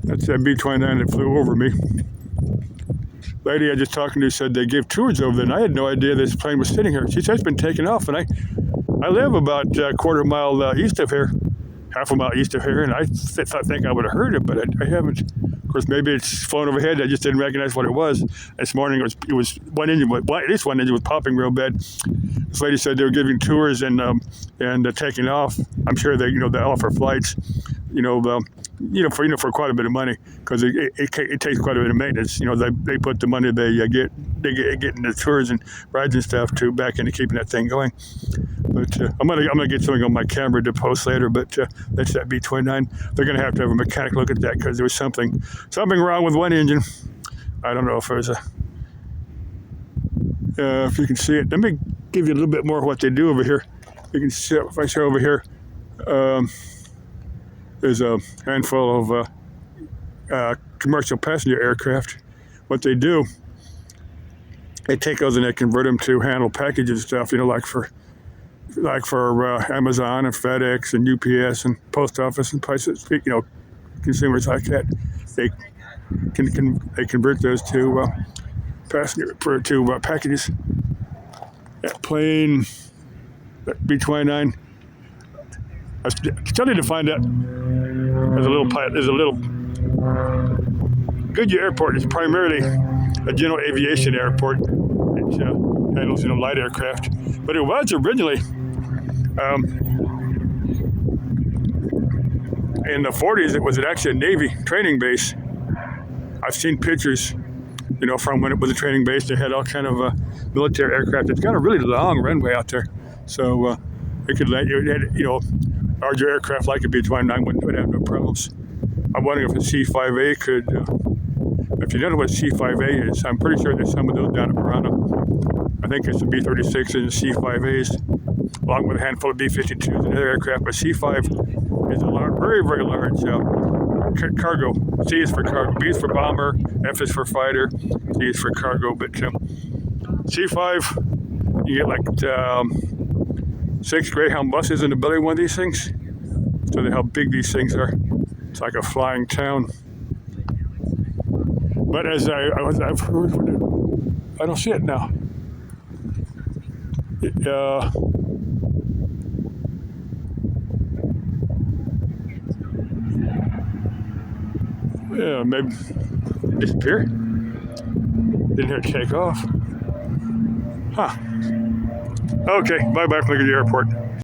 That's that B-29 that flew over me. Lady I just talking to said they give tours over there, and I had no idea this plane was sitting here. She said it's been taken off, and I live about a quarter mile east of here, half a mile east of here, and I think I would have heard it, but I haven't. Of course, maybe it's flown overhead. I just didn't recognize what it was. This morning it was one engine. At least one engine was popping real bad. This lady said they were giving tours and taking off. I'm sure they offer flights, for quite a bit of money, because it takes quite a bit of maintenance. They put the money they get in the tours and rides and stuff back into keeping that thing going. But I'm gonna get something on my camera to post later. But that's that B-29. They're gonna have to have a mechanic look at that, because there was something wrong with one engine. I don't know if there's if you can see it. Let me give you a little bit more of what they do over here. You can see, if I show over here, there's a handful of commercial passenger aircraft. What they do, they take those and they convert them to handle packages and stuff, like for Amazon and FedEx and UPS and post office and places, consumers like that. They convert those to packages. That plane, that B-29, I studied to find out. There's a little Goodyear Airport is primarily a general aviation airport. It handles light aircraft, but it was originally in the 40s. It was actually a Navy training base. I've seen pictures, from when it was a training base. They had all kind of military aircraft. It's got a really long runway out there, so it could let you, larger aircraft like a B-29 would have no problems. I'm wondering if a C-5A could. If you don't know what C-5A is, I'm pretty sure there's some of those down at Marana. I think it's the B-36 and the C-5As, along with a handful of B-52s and other aircraft. But C-5 is a very, very large cargo. C is for cargo, B is for bomber, F is for fighter, C is for cargo. But C-5, you get like 6 Greyhound buses in the belly of one of these things. So how big these things are. It's like a flying town. But as I've heard, I don't see it now. Maybe disappear. Didn't hear it take off. Huh. Okay, bye-bye from the Airport.